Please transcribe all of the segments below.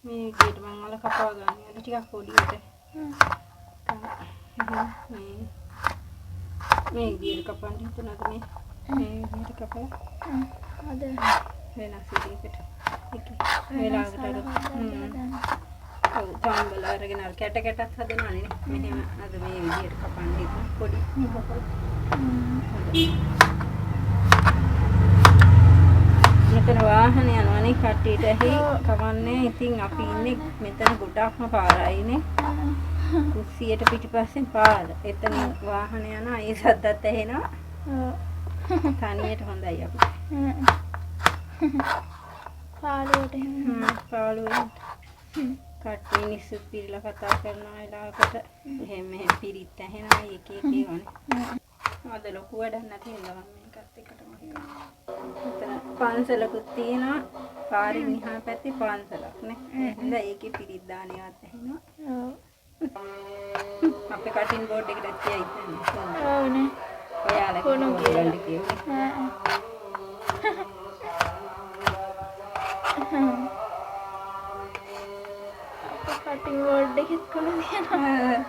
මේ විදියට මම අල කපා ගන්න. අර ටිකක් පොඩියට. මේ විදියට කපන්න හිතුණාද මේ? මේ විදියට කපලා. අද වෙනස් විදියකට. වෙලාවකට ඔව් තම්බල අරගෙන අර කැට කැටත් හදනවනේ. මෙහෙම අද මේ විදියට කපන්න හිතුණා. පොඩි කපලා. මෙතන වාහන යනවනේ කට්ටියට ඇහි කවන්නේ. ඉතින් අපි ඉන්නේ මෙතන ගොඩක්ම පාරයිනේ. කුස්සියට පිටිපස්සෙන් පාර. එතන වාහන යනවා. ඒ සද්දත් ඇහෙනවා. තනියට හොඳයි අපිට. පාළුවට එහෙම. පාළුවෙන් කට්ටිය නිස්සු පිරලා කතා කරන වෙලාවකට එහෙම පිරිත් ඇහෙනවා. එක එක ඒවානේ. අද ලොකු වැඩක් නැති හින්දා මම මේකත් එකටම කරනවා. මෙතන පන්සලකුත් තියෙනවා. පාරේ මිහා පැත්තේ පන්සලක් නේ. එහෙනම් ඒකේ පිරිත් දානේවත් ඇහෙනවා. ඔව්. අපේ කටින් බෝඩ් එකට තියයි ඉන්නේ. ඔව්නේ. ඔයාලා කොණු කියලා කිව්වේ. කටින් බෝඩ් එකෙත් කොළ තියෙනවා.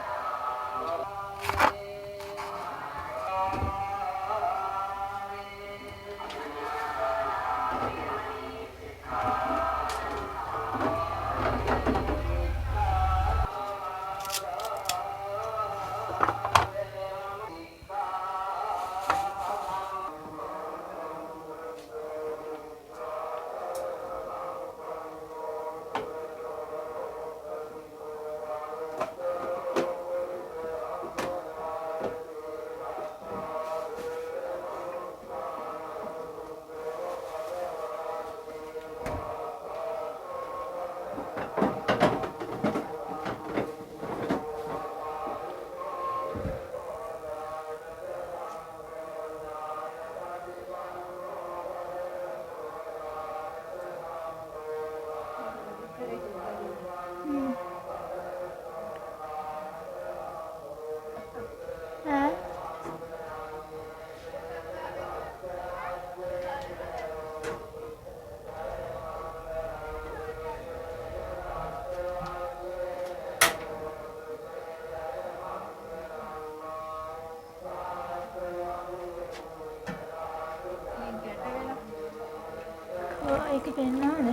ඒක පෙන්නනද?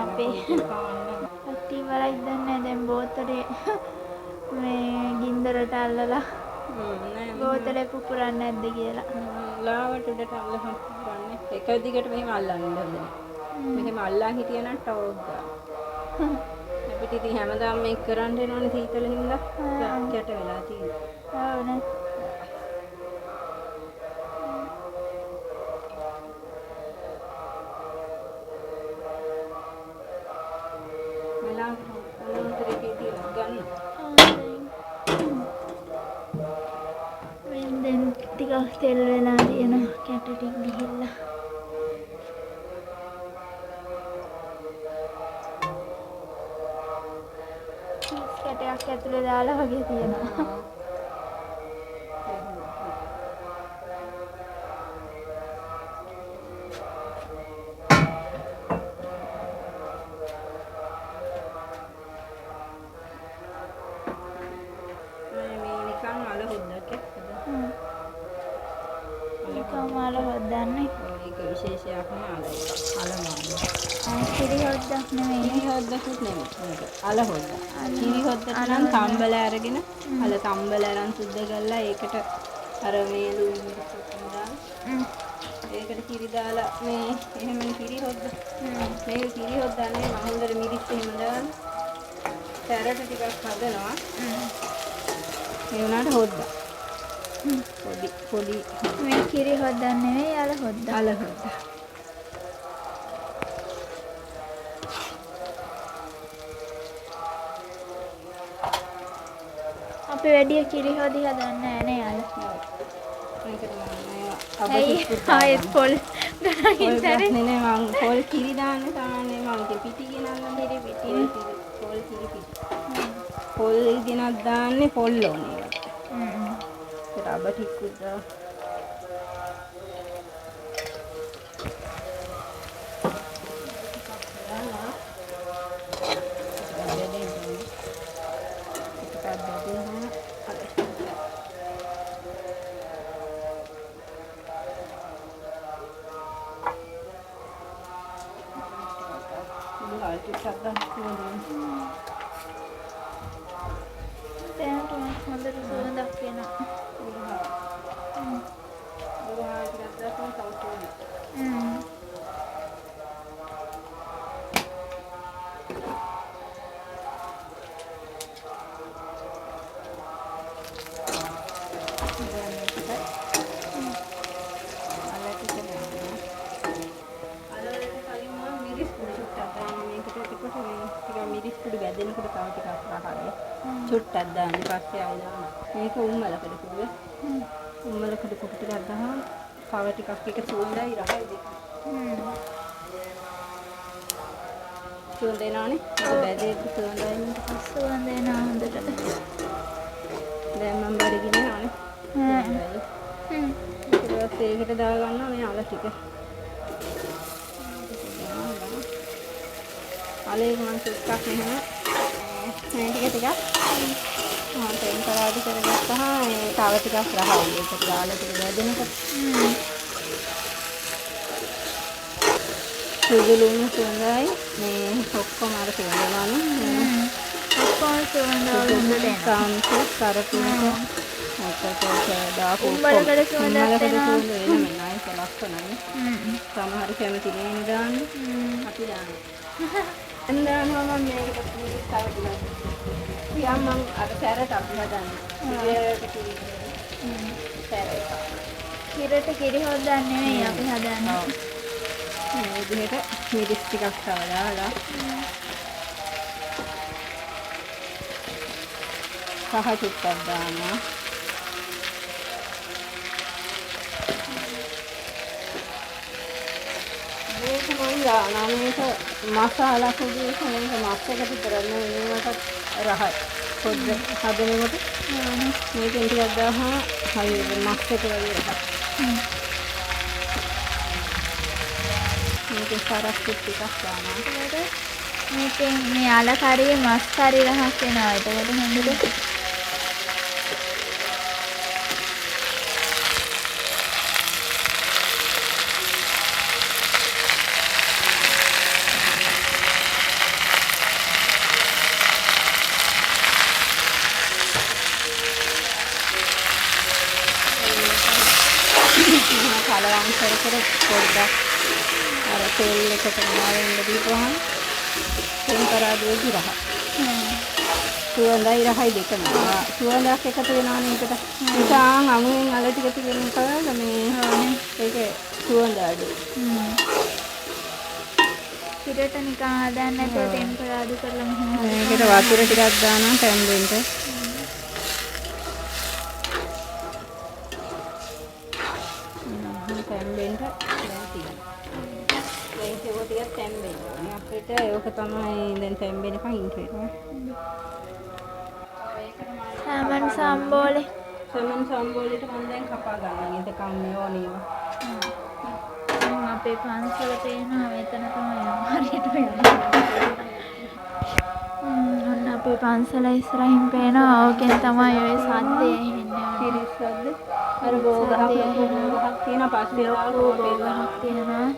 අපේ අටි වලයි දන්නේ දැන් බෝතලේ මේ ගින්දරට අල්ලලා බෝතලේ පුපුරන්නේ නැද්ද කියලා. ලාවට උඩට අල්ලහන් පුපුරන්නේ. එක දිගට මෙහෙම අල්ලන්න බෑ. මෙහෙම අල්ලා හිටියනම් ටවුක් ගන්න. අපිට ඉතින් හැමදාම මේක කරන්න වෙනවනේ සීතල හින්දා. කැට වෙලා තියෙනවා. ඔව් නේ. ටිකක් තෙල් වෙලා තියෙනවා කැට ටික ගිහිල්ලා. කැටයක් ඇතුලේ දාලා වගේ තියෙනවා. මාල හොද්දන්නේ. ඒක විශේෂයක්ම අලමාල. කිරි හොද්දක් නෙමෙයි. කිරි හොද්දකුත් නෙමෙයි. අල හොද්ද. කිරි හොද්දට නම් තම්බල අරගෙන අල තම්බල අරන් සුද්ධ කරලා ඒකට අර මේ ලුණු මිරිස් දාලා ඒකට කිරි දාලා මේ එහෙම කිරි හොද්ද. මේ කිරි හොද්දන්නේ මම හොඳට මිරිස් එහෙම දාලා සැරට ටිකක් හදනවා. ඒ උනාට හොද්දා. පොඩි මේ කිරි හොද්දන්නේ නෙවෙයි අල හොද්දා. අල හොද්දා. අපි වැඩි කිරි හොදි හදන්නේ නැහැ නේ අල. මේකට මම ආයෙත් පොල් ගණන් ඉතරේ නේ මම පොල් කිරි දාන්නේ සාමාන්‍යයෙන් මම පිටි ගෙනල්ලා කිරි පිටි පොල් කිරි පිටි. පොල් ගෙනත් දාන්නේ පොල් ඕනේ. Apa tikut dah. තව ටිකක් රහයි. චුට්ටක් දාන්න පස්සේ ආයෙ දාන්න. මේක උම්මලකඩ කිව්වේ. උම්මලකඩ කොට ටිකක් දාහම තව ටිකක් එක සුවඳයි රහයි දෙක. සුවඳ එනවනේ. බැදේත් සුවඳයි නේ. සුවඳ එනවා හොඳට. දැන් මම බඩගින්න යන්නේ. ඊට පස්සේ ඒකට දාගන්නවා මේ අල ටික. අලේ මම ටිකක් මෙහෙම මේ ටික ටිකක් ටෙම්පරාදු කරගත්තාම ඒ තව ටිකක් රහයි. ඒකට දාලා ටික බැදෙනකොට. සුදුලුම සුවඳයි මේ ඔක්කොම අර සුවඳනවනේ. ඔක්කොම සුවඳ හොඳට එනවා. සාම්පු කරපිනක මොකක්ද දාපු උම්මලකඩ සුවඳක් එනවා. නයිස් ලස්සනයි. සමහර කැමති නේ දාන්න. අපි දානවා. එන්දානවා මම මේකට තව ටිකක්. ඉතින් මම අර සැරට අපි හදන්නේ. සැරට. කිරට කිරි හොදන්නේ නෙමෙයි අපි හදන්නේ. මේ විදිහට මිරිස් ටිකක් තව දාලා. කහ චුට්ටක් දානවා. මේක මම දානවා මේක මසාලා පොඩි මේක මස් එක විතර මේකට රහයි. පොඩ්ඩ හදනකොට මේකෙන් ටිකක් දාහම හරියට මස් එක වගේ රහයි. මේකේ සරස් ටිකක් දානවා. මේකෙන් මේ අල කරියේ මස් කරි රහක් එනවා. එතකොට හොඳට කලවම් කර පොඩ්ඩක් අර තෙල් එකට මාවෙන්න දීපුවහම ටෙම්පරාදුවේ දිරහ. සුවඳයි රහයි දෙකම. සුවඳක් එකතු වෙනවනේ ඒකට. නිකන් අමුයෙන් අල ටික තියෙනකොට මේ ඒකේ සුවඳ අඩු. කිරට නිකන් හදන්න නැතුව ටෙම්පරාදු කරලා මෙහෙම. මේකට වතුර ටිකක් දානවා තැම්බෙන්න. තැම්බෙන්න දැන් තියෙනවා. මේක ටිකක් තැම්බෙන්න ඕනේ. අපිට ඒක තමයි දැන් තැම්බෙනකන් ඉන්න වෙනවා. සමන් සම්බෝලේ. සමන් සම්බෝලේට මම දැන් කපා ගන්නවා. එතකම් මේ ඕනේවා. අපේ පන්සල පේනවා මෙතන තමයි හරියට වෙන්නේ. අන්න අපේ පන්සල ඉස්සරහින් පේනවා. ඕකෙන් තමයි ඔය සද්දේ ඇහෙන්නේ. පිරිස් සද්ද. අර බෝගහක් තියෙන පස්සේ බෝගහක් තියෙනවා.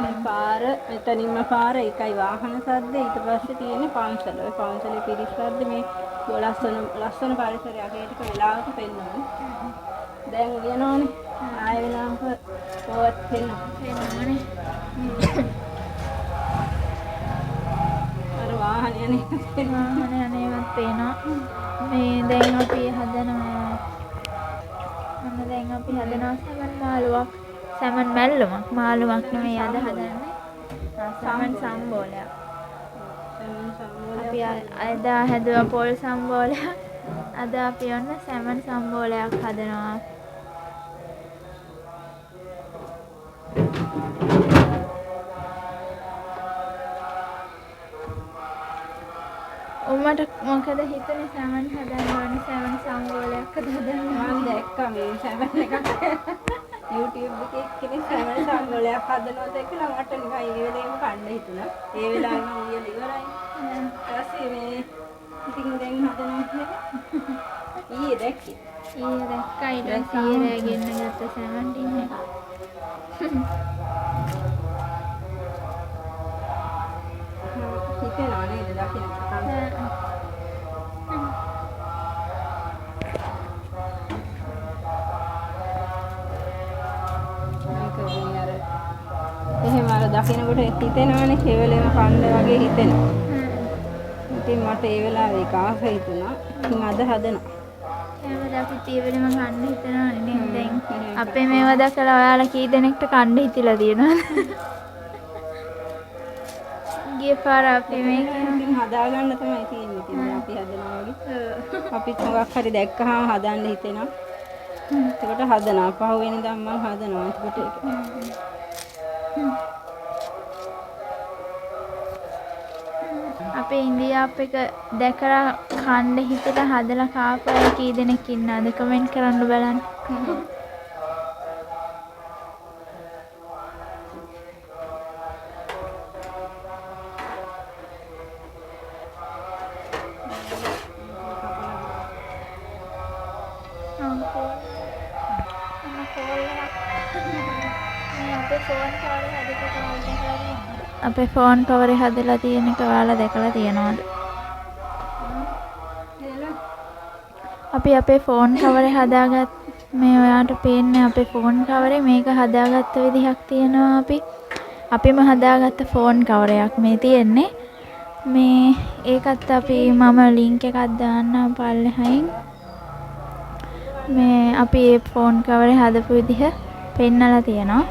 මේ පාර මෙතනින්ම පාර එකයි වාහන සද්ද. ඊට පස්සේ තියෙන්නේ පන්සල. ඔය පන්සලේ පිරිස් සද්ද මේ ලස්සන පරිසරයක් ඒකට වෙලාවක පෙන්නනවා. දැන් යනෝනේ. ආයෙ වෙලාවක පොත් පෙන්නනෝනේ. අර වාහනේ අනේවත් පේනවා. මේ දැන් අපි හදනවා. දැන් අපි හදනවා සමන් මාළුවක්. සමන් මැල්ලුමක්. මාළුවක් නෙමෙයි අද හදන්නේ. සමන් සම්බෝලයක්. අපි අද හැදුවා පොල් සම්බෝලයක්. අද අපි ඔන්න සමන් සම්බෝලයක් හදනවා. උඹට මොකද හිතුනේ සමන් හදන්න ඕනේ සමන් සම්බෝලයක් හදන්න? මම දැක්කා මේ සමන් එකක් YouTube එකේ කෙනෙක් සමන් සම්බෝලයක් හදනවා දැකලා මට නිකන් ඒ වෙලේම කන්න හිතුණා. ඒ වෙලාවෙම උයලා ඉවරයි. ඊපස්සේ මේ ඉතින් දැන් හදනවා කියලා ඊයේ දැක්කේ. ඊයේ දැක්කා ඊට පස්සේ ඊයේ ගෙන්න ගත්ත සමන් ටින් එක. හිතෙනවා නේද දකින්න. එහෙම අර දකින්නකොට හිතෙනවනේ ඒ වෙලේම කන්න වගේ හිතෙනවා. ඉතින් මට ඒ වෙලාවේ ඒක ආස හිතුණා. ඉතින් අද හදනවා. එහෙමද අපි ඒ වෙලේම කන්න හිතනවනේ නේද? දැන් අපේ මේවා දැකලා ඔයාලා කී දෙනෙක්ට කන්න හිතිලා තියෙනවද? ගිය පාර අපි මේක ඉතින් හදාගන්න තමයි තියෙන්නේ. ඉතින් අපි හදනවා වගේ. අපිත් මොකක් හරි දැක්කහම හදන්න හිතෙනවා. එතකොට හදනවා. පහුවෙනිදා මම හදනවා. එතකොට ඒක. අපේ ඉන්දියාප් එක දැකලා කන්න හිතලා හදලා කාපු අය කී දෙනෙක් ඉන්නවද කමෙන්ට් කරන්න බලන්න. අපේ ෆෝන් කවරේ හදලා තියෙන එක ඔයාලා දැකලා තියෙනවද? අපි අපේ ෆෝන් කවරේ හදාගත් මේ ඔයාට පේන්නේ අපේ ෆෝන් කවරේ මේක හදාගත්ත විදිහක් තියෙනවා අපිම හදාගත්ත ෆෝන් කවරයක් මේ තියෙන්නේ. මේ ඒකත් අපි මම ලින්ක් එකක් දාන්නම් පල්ලෙහායින්. මේ අපි මේ ෆෝන් කවරේ හදපු විදිහ පෙන්නලා තියෙනවා.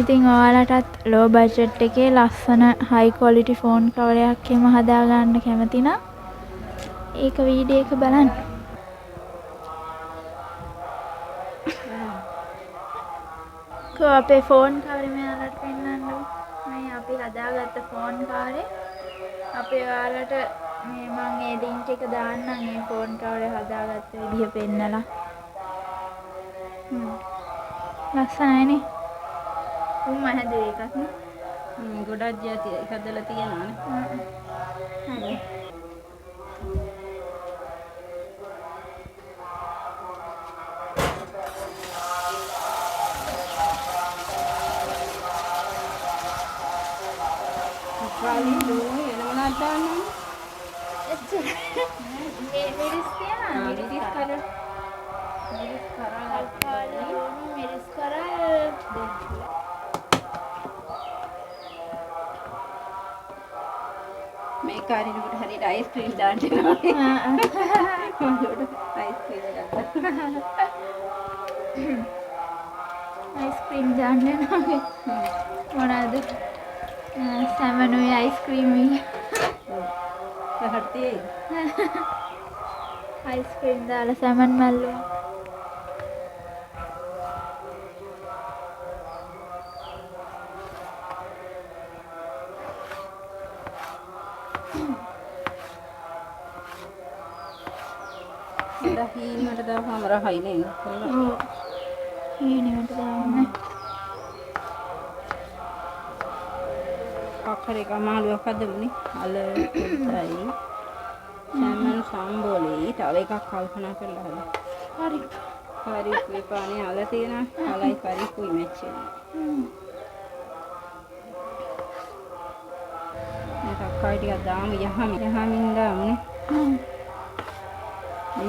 ඉතින් ඔයාලටත් ලෝ බජට් එකේ ලස්සන හයි ක්වොලිටි ෆෝන් කවරයක් එහෙම හදාගන්න කැමති නම් ඒක වීඩියෝ එක බලන්න. කො අපේ ෆෝන් කවරේ මෙයාලට පෙන්නන්නකො. මේ අපි හදාගත්ත ෆෝන් කවරේ අපි ඔයාලට මේ මම ඒ ලින්ක් එක දාන්නම් මේ ෆෝන් කවරේ හදාගත්ත විදිහ පෙන්නලා. ලස්සනයිනේ. උම්ම හැදුවේ එකක් නේ. ගොඩක් જાති හදලා තියෙනවානේ. හරි. පාලි දුන්නේ වෙන මොනවද දාන්නේ? එච්චර. මේ මිරිස් තියනවා. මිරිස් කරා. මිරිස් කරා පාලි මිරිස් කරා මේ කාරිනකට හරියට අයිස්ක්‍රීම් දාන්න වෙනවා. මොනවද අයිස්ක්‍රීම් දාන්න. අයිස්ක්‍රීම් දාන්න වෙනවා. මොනවාද? සැමනුයි අයිස්ක්‍රීම්යි. හරියයි. අයිස්ක්‍රීම් දාලා සැමන් මැල්ලුවා. හීනකට දාපුවම රහයි නේද? ඔව්. හීනෙකට දාන්න. අක්කර එක මාළුවක් හදමුනේ. අල පුතයි. සෑමන් සම්බෝලේ තව එකක් කල්පනා කරලා හදන්න. හරි. හරි විපානේ අල තියෙනවා. අලයි පරිප්පුයි මැච් වෙනවා. මේ තක්කායි ටිකක් දාමු යහමින් දාමුනේ.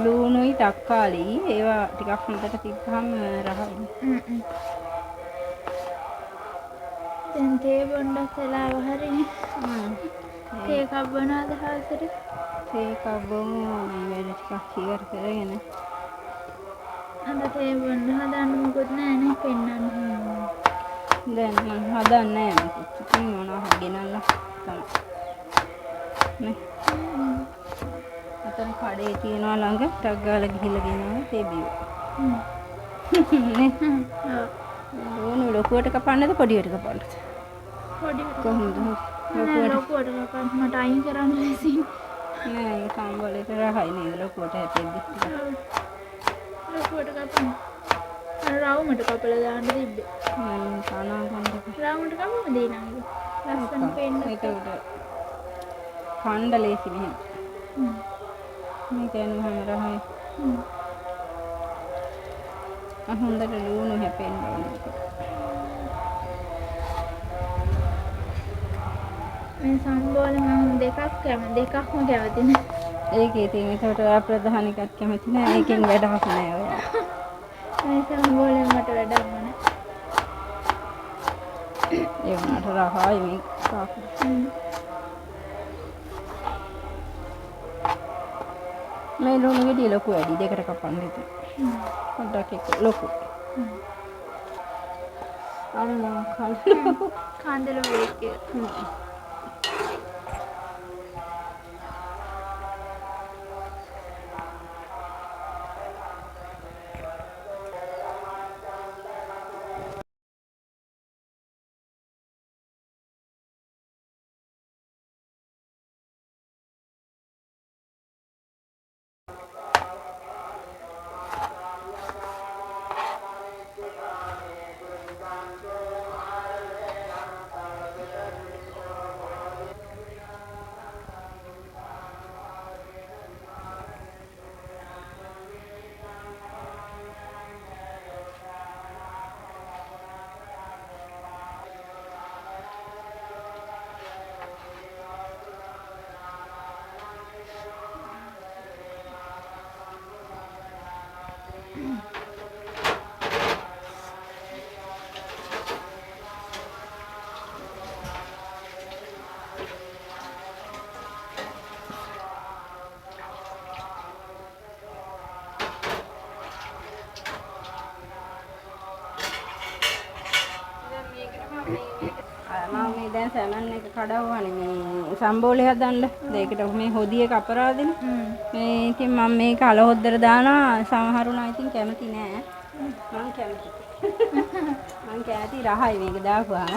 ලුණුයි තක්කාලි ඒවා ටිකක් හොඳට තිබ්බහම රහයි. දැන් තේ බොණ්ඩක් වෙලාව හරිනේ. තේ එකක් බොනවාද හවසට? තේ එකක් බොමු මේ වැඩ ටිකක් ඉවර කරගෙන. අද තේ බොන්න හදන්න මොකුත් නැහැනේ පෙන්නන්න. දැන් මම හදන්නේ නැහැ මොකුත්. ඉතින් මොනවා ගෙනල්ලා තමයි. නේ. අතන කඩේ තියනවා ළඟ ටක් ගාලා ගිහිල්ලා ගෙනාවා තේ බිව්වා. නේ. ඕන ලොකුවට කපන්නද පොඩියට කපන්නද? පොඩියට. කොහොමද? ලොකුවට කපන්න මට අයින් කරන්න ලැසියි. නෑ ඒ සම්බෝලේට රහයි නේද ලොකුවට හැපෙද්දි. ලොකුවට කපන්න. අර රවුමට කපලා දාන්න තිබ්බේ. මම කනවා කොන්ද. රවුමට කපමු දෙන්නම්. ලස්සන පෙන්න. ඒකට කණ්ඩ ලේසි මෙහෙම. මේ කෑනුවම රහයි. හොඳට ලුණු හැපෙන්න ඕනේ. මේ සම්බෝලේ මම දෙකක්ම කැමති නෑ. ඒකේ තියෙන ඒකට ඔයා ප්‍රධාන එකක් කැමති නෑ. ඒකෙන් වැඩක් නෑ ඔයා. මේ සම්බෝලේ මට වැඩක් නෑ. ඒ වුණාට රහයි මේ කාපු. මේ ලුණු ගෙඩි ලොකු වැඩි දෙකට කපන්න ඉතින්. පොඩ්ඩක් එක ලොකු. අන්න කන්දල වේක. දැන් සැමන් එක කඩවුවානේ මේ සම්බෝලේ හදන්න. ඒකට මේ හොදියක අපරාධනේ. මේ ඉතින් මම මේක අලහොද්දර දානවා. සමහරුණා ඉතින් කැමති නෑ. මම කැමති. මම කැමති රහයි මේක දාපුවාම.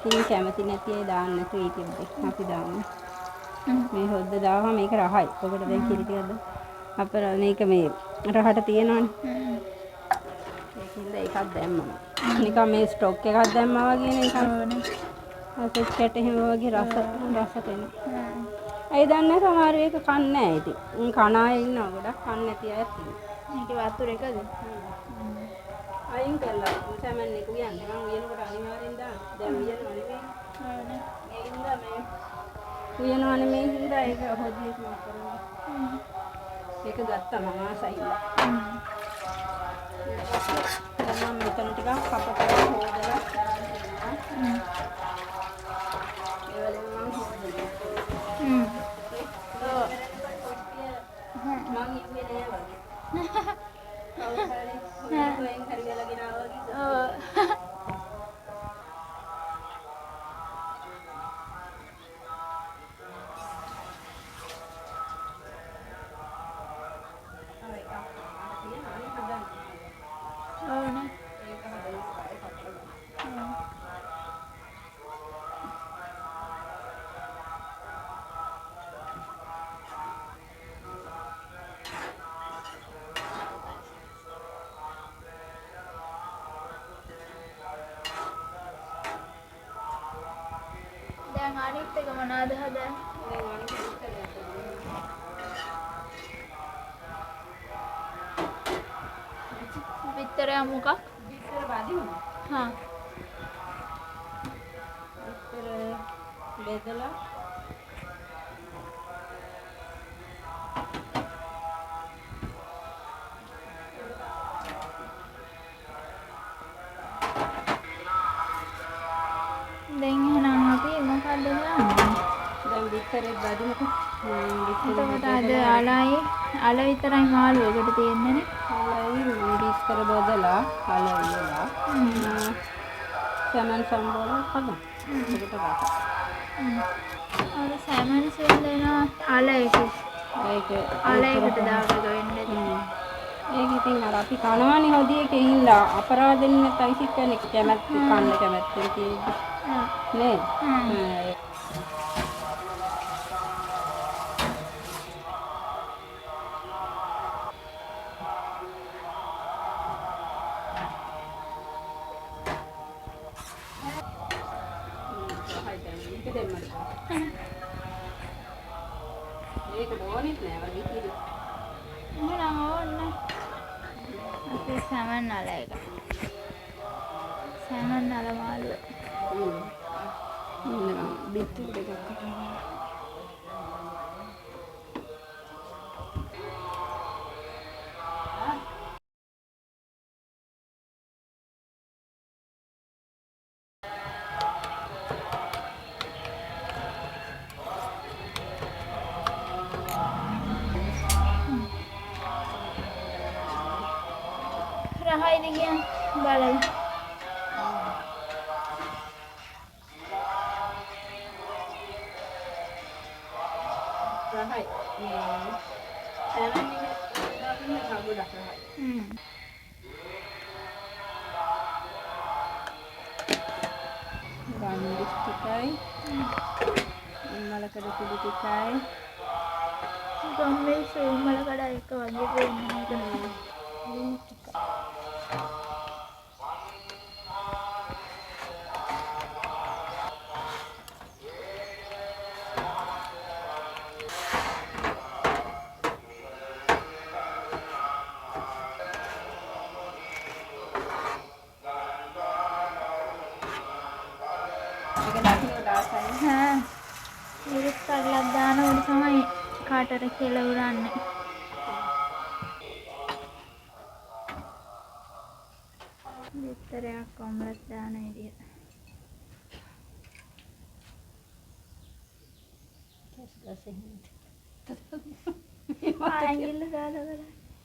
ඉතින් කැමති නැති අය දාන්න නැතුව ඉතින්ද අපි දාමු. මේ හොද්ද දාවම මේක රහයි. ඔකට දැන් කිරි ටිකක් අපරා මේක මේ රහට තියෙනවනේ. ඒකින්ද එකක් දැම්මම. නිකන් මේ ස්ටොක් එකක් දැම්මා වගේ නිකන් අපිට කැට එහෙම වගේ රසට එනවා. අය දන්නේ සමහර එක කන්නේ නැහැ ඉතින්. කන අය ඉන්නවා ගොඩක් කන්නේ නැති අයත් ඉන්නවා. මේක වතුර එකද? අයින් කළා. සැමන් එක උයන්නේ. මම උයනකොට අනිවාර්යෙන් දාන්න. දැන් උයනවා නෙමෙයි. ඒ හින්දා මේ උයනවා නෙමෙයි හින්දා ඒක හොදියක් මම කරන්නේ. ඒක ගත්තා මම ආසයිලා. දැන් මම මෙතන ටිකක් කප කරලා හොදලා දැන් අනිත් එක මොනවාද හදන්නේ? විතරය මොකක්? විතර බදිමු. හා. විතර බෙදලා දැන් එහෙනම් අපි මොකක්ද දාන්නේ? දැන් විතරේ බදිමුකෝ. එතකොට අද අල විතරයි මාළුවකට තියෙන්නේ නේ. අලයි විතර බදලා අල ඉවලා. සැමන් සම්බෝල හදමු. ඒකට රස. අර සැමන් සෙල්ලනවා අල එකේ. ඒක අලයකට දාගන්න වෙන්නේ. ඒක ඉතින් අර අපි කනවනේ හොදියකේ ඉල්ලා අපරාධෙන් නැත්නම් ඉතින් එක කැමැත්ත කන්න කැමැත්තෙන් තියෙද්දි නේද? ඒක ඕනෙත් නෑ වගේ කිරි. එහෙනම් ඕන්න. අපි සැමන් අල එක. සැමන් අල මාළුව. බිත්ති දෙකක් කරනවා. රහයිද කියන්නේ බලමු. රහයි. සැමන් එක දාන්න ගොඩක් රහයි. ගාමිණි ටිකයි. මලකඩ කුඩු ටිකයි. ගම්මේ සෝමල කඩ එක වගේ වෙන්නේ නේද? हाँ ඉරිස් කඩලක් දානකොට තමයි කාටර කියලා උරන්නේ. විතරයක් ඔම්ලට් දාන විදිය. ආයෙත් දාලා බලන්න.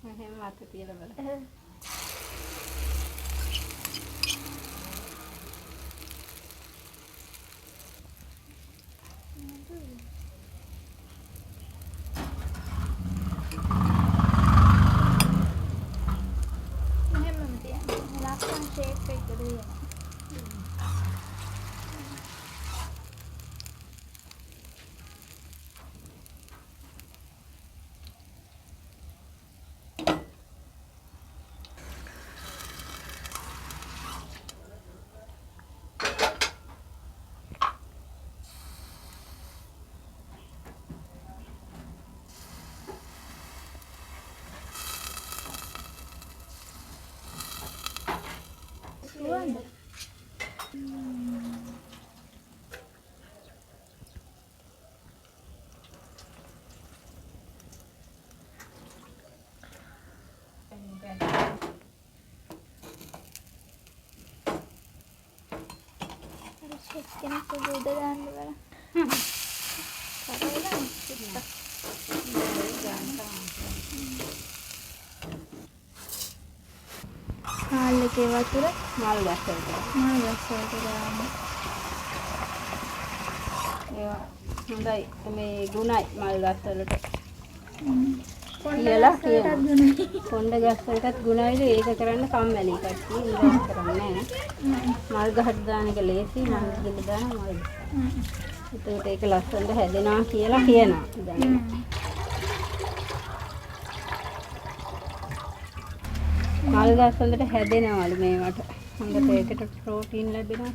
එහෙම අත තියලා බලන්න. එක්කෙනෙක් උඩ දාන්න බලා. කරවලා ඉස්සෙල්ලා. හාල් එකේ වතුර මල් ගස් වලට. මල් ගස් වලට දාන්න. ඒවා හොඳයි මේ ගුණයි මල් ගස් වලට. කොණ්ඩ කියලා ගස් වලටත් ගුණයි. කොණ්ඩ ගස් වලටත් ගුණයිද ඒක කරන්න කම්මැලි කට්ටිය ඉඳන් කරන්නේ නැහැ. මල් ගහට දාන එක ලේසි මල් ගිල දාන මල්. ඒකට ඒක ලස්සනට හැදෙනවා කියලා කියනවා. දැන් මල් ගස් හොඳට හැදෙනවලු මේවට. හොඳට ඒකට ප්‍රෝටීන් ලැබෙනවා.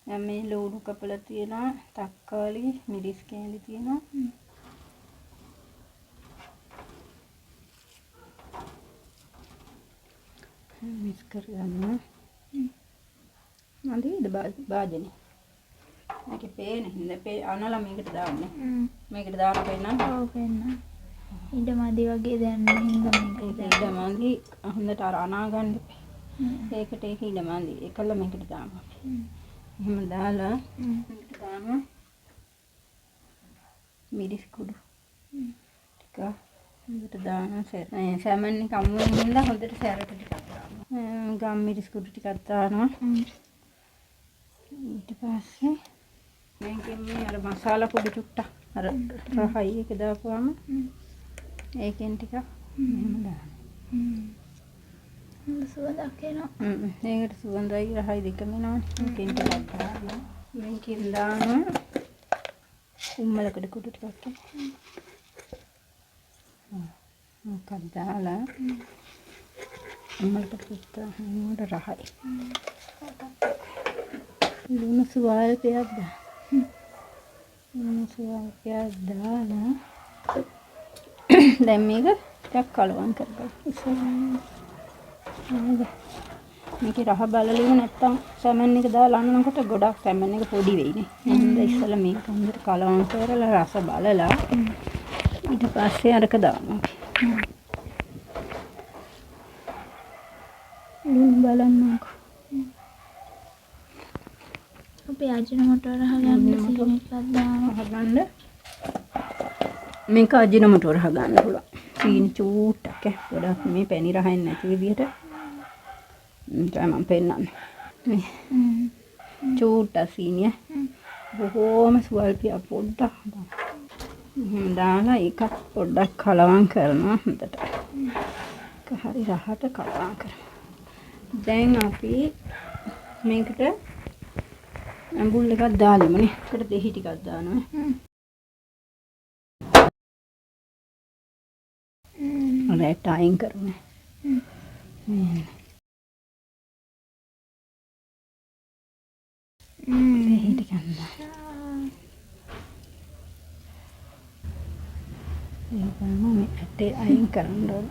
දැන් මේ ලුණු කපලා තියෙනවා, තක්කාලි, මිරිස් කෑලි තියෙනවා. මික්ස් කරගන්න. මන්දිද භාජනේ. මේකේ පේන හින්දා අනලා මේකට දාන්නේ. මේකට දාලා පෙන්නන්න. ඔව් පෙන්න. ඉඩ මදි වගේ දැනෙන හින්දා මේක ඉඩ මන්දි හොඳට අනා ගන්න එපා. ඒකට ඒක ඉඩ මන්දි. ඒකල මේකට දාමු. එහෙම දාලා මේකට දාමු. මිරිස් කුඩු. ටික හොඳට දානවා. සැමන් එක අමු වෙන හින්දා හොඳට සැරට ටිකක් දානවා. ගම් මිරිස් කුඩු ටිකක් දානවා. ඊට පස්සේ මේකෙන් මේ අර මසාලා පොඩි චුට්ටක් අර රහයි එක දාපුවාම ඒකෙන් ටිකක් මෙහෙම දානවා. හොඳ සුවඳක් එනවා. ඒකට සුවඳයි රහයි දෙකම එනවා. මේකෙන් ටිකක් දානවා. මේකෙන් දානවා උම්මලකඩ කුඩු ටිකක්. මොකක්ද දාලා උම්මලකඩ කුඩු හොඳ රහයි. ලුණු ස්වල්පයක් දාන්න. ලුණු ස්වල්පයක් දාලා දැන් මේක ටිකක් කලවම් කරගන්න. මේකේ රහ බලලුව නැත්තම් සැමන් එක දාලා අන්නනකොට ගොඩක් සැමන් එක පොඩි වෙයිනේ. එහෙනම් ඉස්සෙල්ලා මේක හොඳට කලවම් කරලා රස බලලා ඊට පස්සේ අරක දානවා. ලුණු බලන්නකෝ. අපි අජිනමොටෝ රහ ගන්න සීනි එකක් දානවා. ගන්න මේක අජිනමොටෝ රහ ගන්න පුළුවන්. සීනි චූට්ටක් ගොඩක් මේ පැණි රහෙන් නැති විදිහට මම පෙන්නන්නේ. මේ චූට්ට සීනිය බොහොම ස්වල්පිය පොඩ්ඩක් දාලා ඒකත් පොඩ්ඩක් කලවම් කරනවා හොඳට. ඒක හරි රහට කලවම් කරනවා. දැන් අපි මේකට අඹුල් එකක් දාලෙමුනේ. ඒකට දෙහි ටිකක් දානවා. රැට අයින් කරුනේ. දෙහි ටිකක් දාන්න. ඒකම මේ ඇටේ අයින් කරන්න ඕන.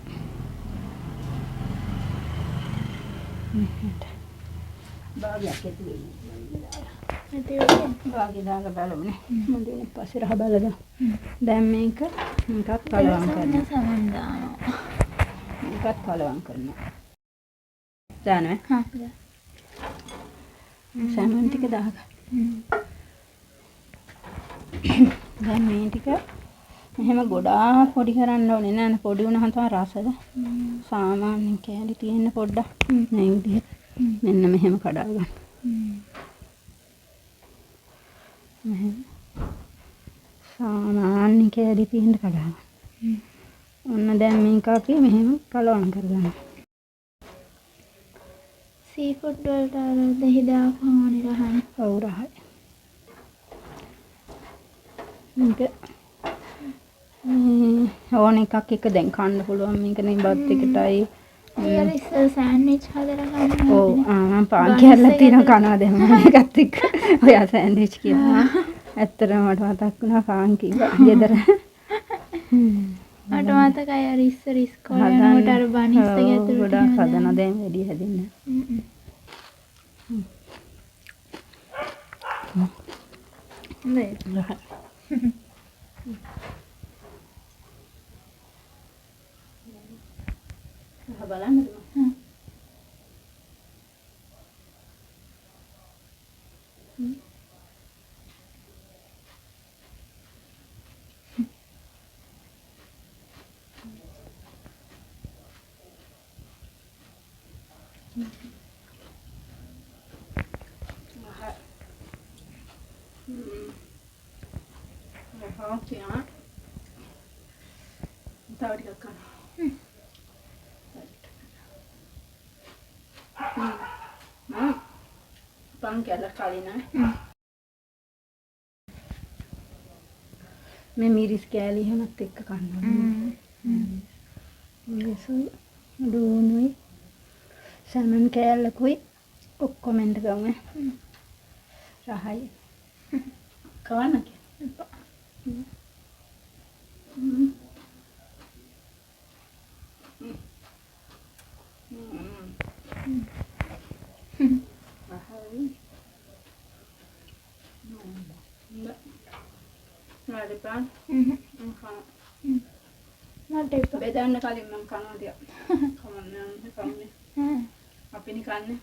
භාගයක් ඇතුලේ. භාගය දාලා බලමුනේ. මොඳ වෙන පස්සේ රහ බලලා. දැන් මේකත් කලවම් කරනවා. සමන් දානවා. මේකත් කලවම් කරනවා. දානවා. හා. සමන් ටික දාගන්න. දැන් මේ ටික එහෙම ගොඩාක් පොඩි කරන්න ඕනේ නෑ. පොඩි වුණාම තමයි රසද. සාමාන්‍යයෙන් කෑලි තියෙන්න පොඩ්ඩක් මේ විදිහට. මෙන්න මෙහෙම කඩා ගන්න. මෙහෙම. සාමාන්‍ය කෑලි තියෙන්න කඩා ගන්න. ඔන්න දැන් මේක අපි මෙහෙම කලවම් කරගන්න. සීෆුඩ් වලට අර දහි දාපුවම ඕනේ රහයි. ඔව් රහයි. මේක ඕන එකක් එක දැන් කන්න පුළුවන් මේක නේ බත් එකටයි. අර ඉස්සර සෑන්ඩ්විච් හදලා ගන්න. ඔව් මම පාන් කෑල්ලක් තියෙනවා කනවා දැන් මම ඒකත් එක්ක. ඔයා සෑන්ඩ්විච් කියනවා. ඇත්තටම මට මතක් වුණා පාන් කිව්වා ගෙදර. මට මතකයි අර ඉස්සර ඉස්කෝලේ යනකොට අර බනිස් එක ඇතුළට ගොඩාක් හදන දැන් වැඩි හැදින්න. නේ. බලන්නද? පාන් කෑල්ල කලින් මේ මිරිස් කෑලි හැමත් එක්ක කන්න ඕනේ. මිරිසුයි දුනුයි සමන් කෑල්ලකුයි ඔක්කොම එන්න ගමු. රහයි. කවන්න කියලා. බෙදන්න කලින් මම කනවා තියා. කමන්න කන්නේ. අපිනේ කන්නේ.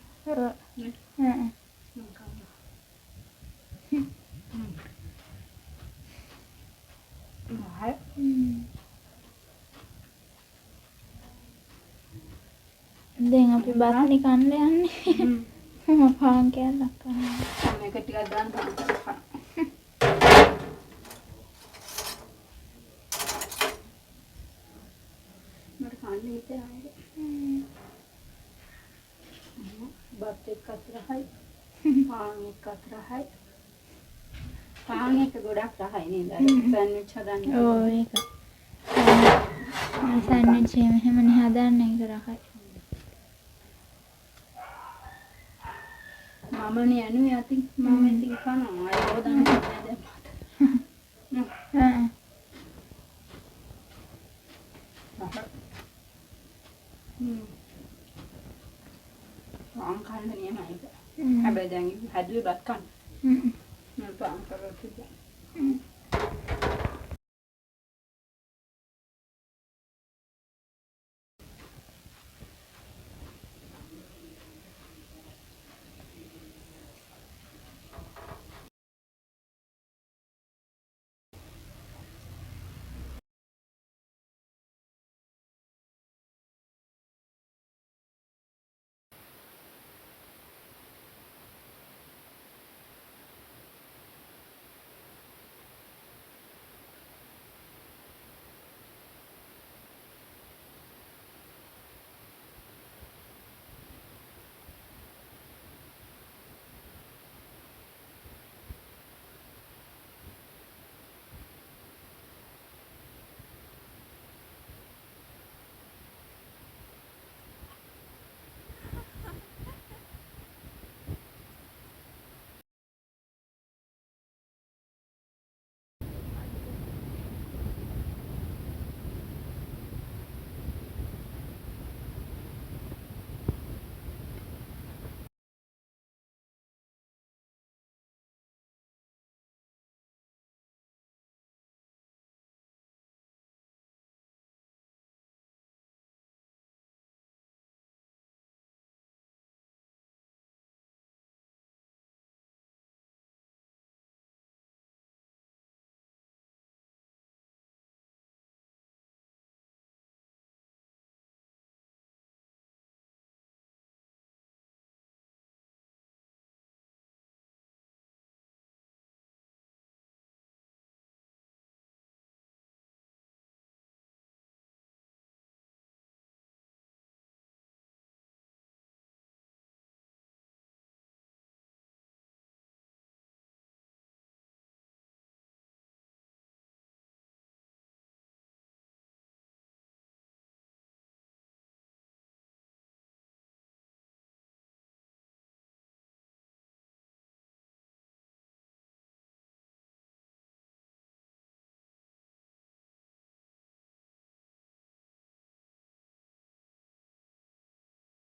මම කනවා. දැන් අපි බත්නි කන්න යන්නේ. මම පාන් කෑල්ලක් කනවා. මේක ටිකක් දාන්න කනවා. මට කන්න හිතෙන්නේ. බත් එක්ක අතරයි. පාන් එක්ක අතරයි. පාන් එක ගොඩක් රහයි නේද? සෑන්ඩ්විච් හදන්න. ඔව් ඒක. සෑන්ඩ්විච් එහෙමනේ හදන්නේ ඒක රහයි. මමනේ යන්නේ අතින් මම ඉතින් කනවා. අය හොදන්න නෑ දැන් මට. පාන් කන්න නියමයි ඒක. හැබැයි දැන් හැදුවේ බත් කන්න. මම පාන් කරලා තිබ්බා.